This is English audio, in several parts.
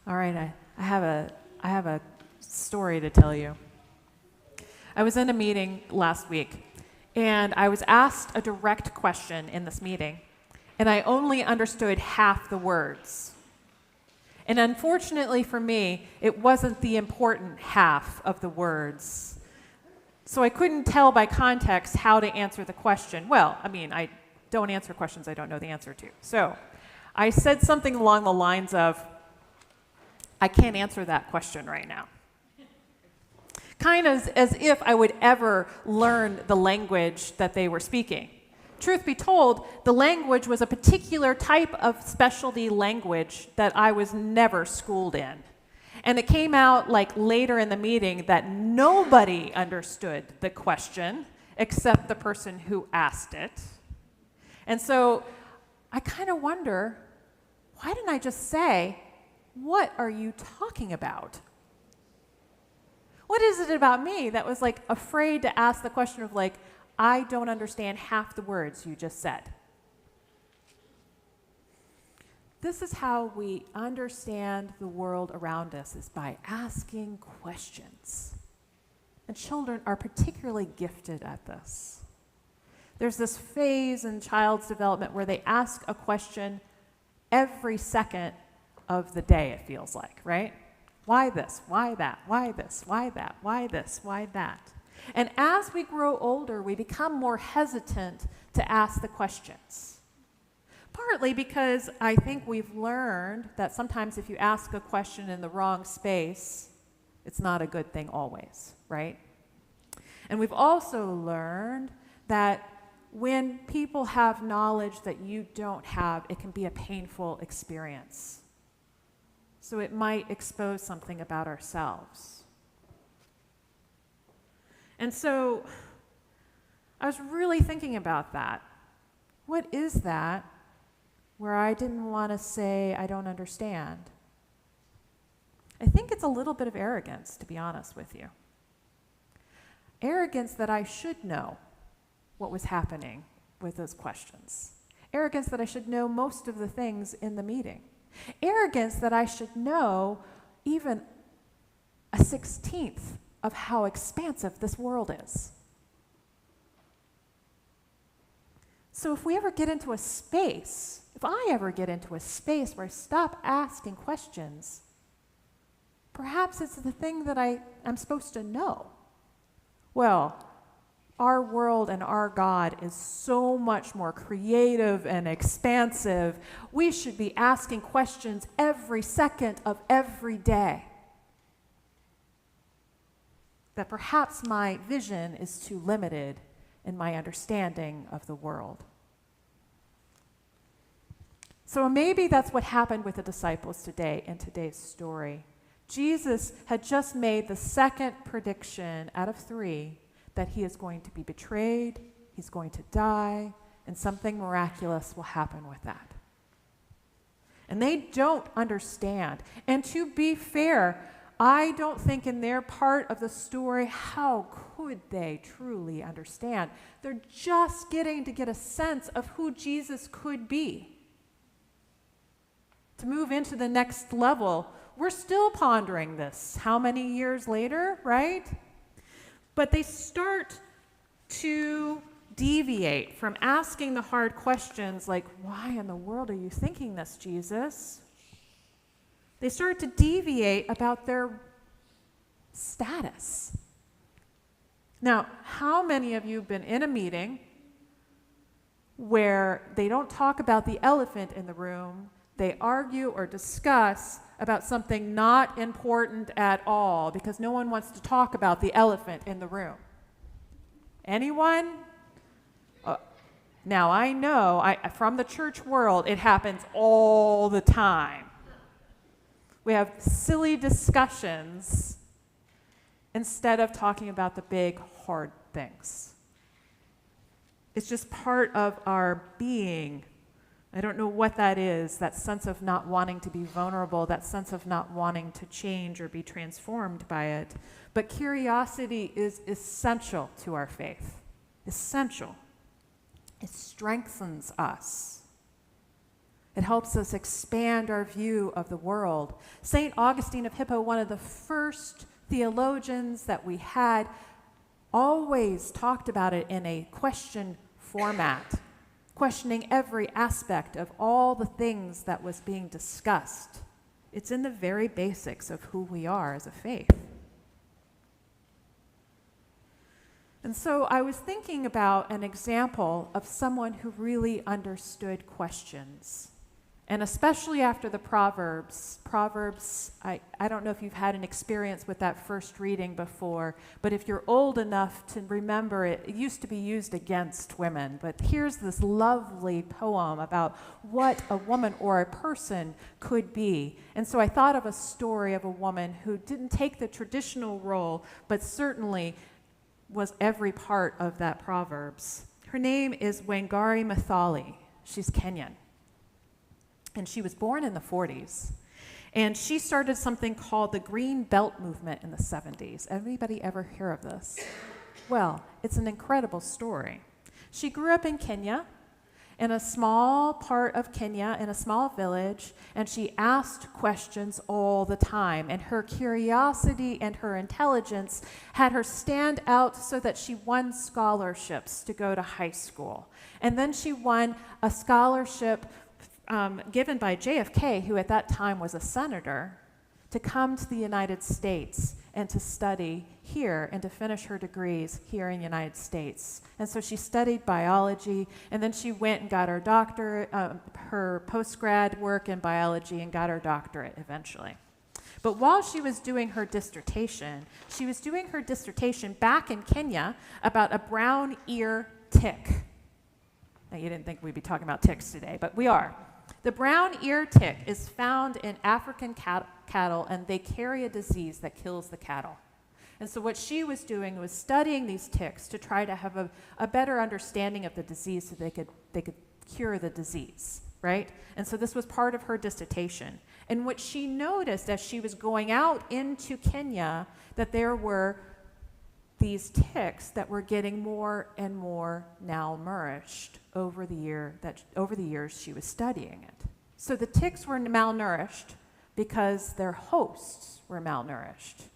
All right, I have a story to tell you. I was in a meeting last week, and I was asked a direct question in this meeting, and I only understood half the words. And unfortunately for me, it wasn't the important half of the words. So I couldn't tell by context how to answer the question. Well, I don't answer questions I don't know the answer to. So I said something along the lines of, I can't answer that question right now. Kind of as if I would ever learn the language that they were speaking. Truth be told, the language was a particular type of specialty language that I was never schooled in. And it came out later in the meeting that nobody understood the question except the person who asked it. And so I kind of wonder, why didn't I just say, what are you talking about? What is it about me that was afraid to ask the question of I don't understand half the words you just said? This is how we understand the world around us, is by asking questions. And children are particularly gifted at this. There's this phase in child's development where they ask a question every second of the day, it feels like, right? Why this? Why that? Why this? Why that? Why this? Why that? And as we grow older, we become more hesitant to ask the questions. Partly because I think we've learned that sometimes if you ask a question in the wrong space, it's not a good thing always, right? And we've also learned that when people have knowledge that you don't have, it can be a painful experience. So it might expose something about ourselves. And so I was really thinking about that. What is that where I didn't want to say I don't understand? I think it's a little bit of arrogance, to be honest with you. Arrogance that I should know what was happening with those questions. Arrogance that I should know most of the things in the meeting. Arrogance that I should know even a 16th of how expansive this world is. So if I ever get into a space where I stop asking questions, perhaps it's the thing that I'm supposed to know. Well, our world and our God is so much more creative and expansive. We should be asking questions every second of every day. That perhaps my vision is too limited in my understanding of the world. So maybe that's what happened with the disciples today in today's story. Jesus had just made the second prediction out of 3 that he is going to be betrayed, he's going to die, and something miraculous will happen with that. And they don't understand. And to be fair, I don't think in their part of the story, how could they truly understand? They're just getting to get a sense of who Jesus could be. To move into the next level, we're still pondering this. How many years later, right? But they start to deviate from asking the hard questions like, why in the world are you thinking this, Jesus? They start to deviate about their status. Now, how many of you have been in a meeting where they don't talk about the elephant in the room, they argue or discuss about something not important at all because no one wants to talk about the elephant in the room? Anyone? Now, I know from the church world, it happens all the time. We have silly discussions instead of talking about the big, hard things. It's just part of our being. I don't know what that is, that sense of not wanting to be vulnerable, that sense of not wanting to change or be transformed by it. But curiosity is essential to our faith. Essential. It strengthens us. It helps us expand our view of the world. St. Augustine of Hippo, one of the first theologians that we had, always talked about it in a question format, questioning every aspect of all the things that was being discussed. It's in the very basics of who we are as a faith. And so I was thinking about an example of someone who really understood questions. And especially after the Proverbs, I don't know if you've had an experience with that first reading before, but if you're old enough to remember it, it used to be used against women. But here's this lovely poem about what a woman or a person could be. And so I thought of a story of a woman who didn't take the traditional role, but certainly was every part of that Proverbs. Her name is Wangari Maathai. She's Kenyan. And she was born in the 40s. And she started something called the Green Belt Movement in the 70s. Anybody ever hear of this? Well, it's an incredible story. She grew up in Kenya, in a small part of Kenya, in a small village, and she asked questions all the time. And her curiosity and her intelligence had her stand out so that she won scholarships to go to high school. And then she won a scholarship given by JFK, who at that time was a senator, to come to the United States and to study here and to finish her degrees here in the United States. And so she studied biology, and then she went and got her doctorate, her postgrad work in biology, and got her doctorate eventually. But while she was doing her dissertation back in Kenya about a brown ear tick. Now, you didn't think we'd be talking about ticks today, but we are. The brown ear tick is found in African cattle, and they carry a disease that kills the cattle. And so what she was doing was studying these ticks to try to have a better understanding of the disease so they could cure the disease, right? And so this was part of her dissertation. And what she noticed as she was going out into Kenya, that there were these ticks that were getting more and more malnourished over the years she was studying it. So the ticks were malnourished because their hosts were malnourished.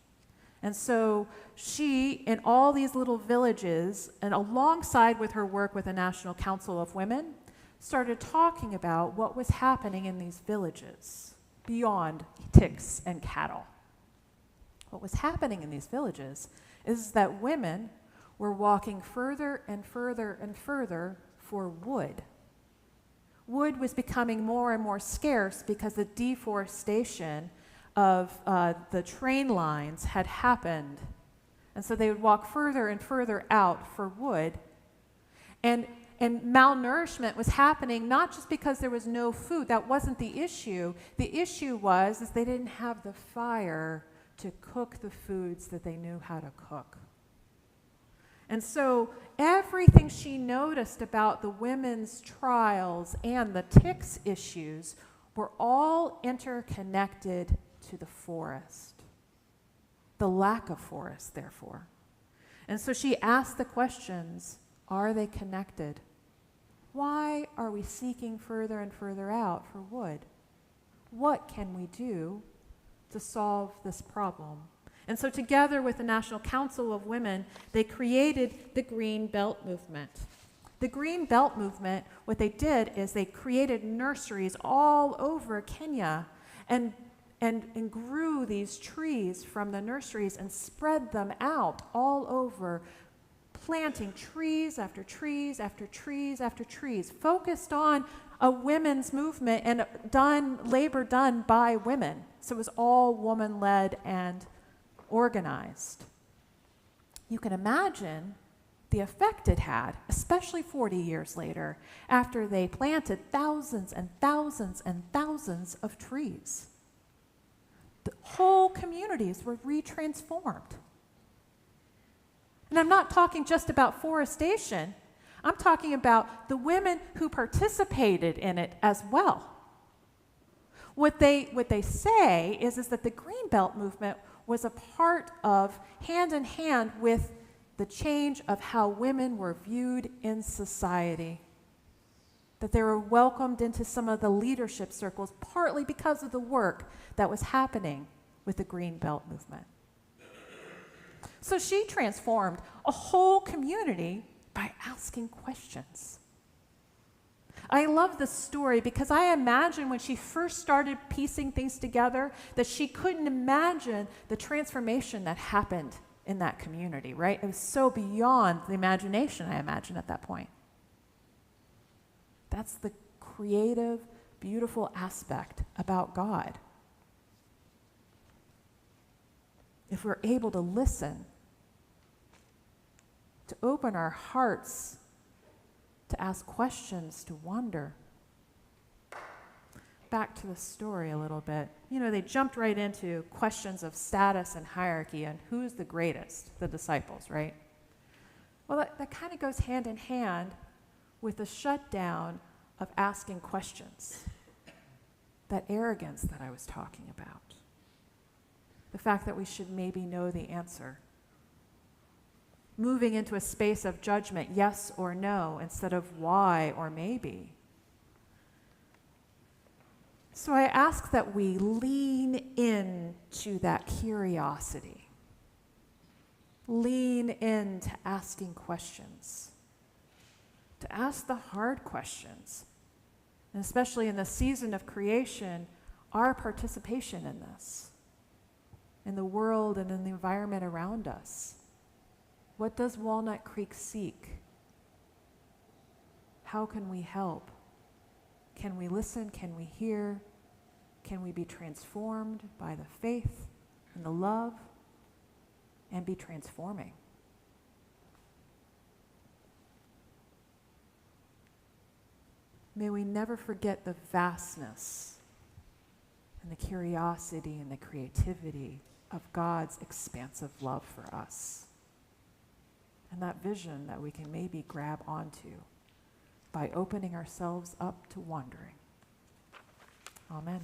And so she, in all these little villages, and alongside with her work with the National Council of Women, started talking about what was happening in these villages beyond ticks and cattle. What was happening in these villages is that women were walking further and further and further for wood. Wood was becoming more and more scarce because the deforestation of the train lines had happened. And so they would walk further and further out for wood. And malnourishment was happening not just because there was no food. That wasn't the issue. The issue was they didn't have the fire to cook the foods that they knew how to cook. And so everything she noticed about the women's trials and the ticks issues were all interconnected to the forest, the lack of forest, therefore. And so she asked the questions, are they connected? Why are we seeking further and further out for wood? What can we do to solve this problem? And so together with the National Council of Women, they created the Green Belt Movement. The Green Belt Movement, what they did is they created nurseries all over Kenya and grew these trees from the nurseries and spread them out all over, planting trees after trees after trees after trees, focused on a women's movement and labor done by women. So it was all woman-led and organized. You can imagine the effect it had, especially 40 years later, after they planted thousands and thousands and thousands of trees. The whole communities were retransformed. And I'm not talking just about forestation. I'm talking about the women who participated in it as well. What they say is that the Green Belt movement was a part of, hand in hand with the change of how women were viewed in society. that they were welcomed into some of the leadership circles, partly because of the work that was happening with the Green Belt movement. So she transformed a whole community by asking questions. I love this story because I imagine when she first started piecing things together that she couldn't imagine the transformation that happened in that community, right? It was so beyond the imagination, I imagine, at that point. That's the creative, beautiful aspect about God. If we're able to listen, to open our hearts, to ask questions, to wonder. Back to the story a little bit. You know, they jumped right into questions of status and hierarchy and who's the greatest, the disciples, right? Well, that kind of goes hand in hand with the shutdown of asking questions. That arrogance that I was talking about. The fact that we should maybe know the answer. Moving into a space of judgment, yes or no, instead of why or maybe. So I ask that we lean into that curiosity. Lean into asking questions. To ask the hard questions. And especially in the season of creation, our participation in this. In the world and in the environment around us. What does Walnut Creek seek? How can we help? Can we listen? Can we hear? Can we be transformed by the faith and the love and be transforming? May we never forget the vastness and the curiosity and the creativity of God's expansive love for us. And that vision that we can maybe grab onto by opening ourselves up to wondering. Amen.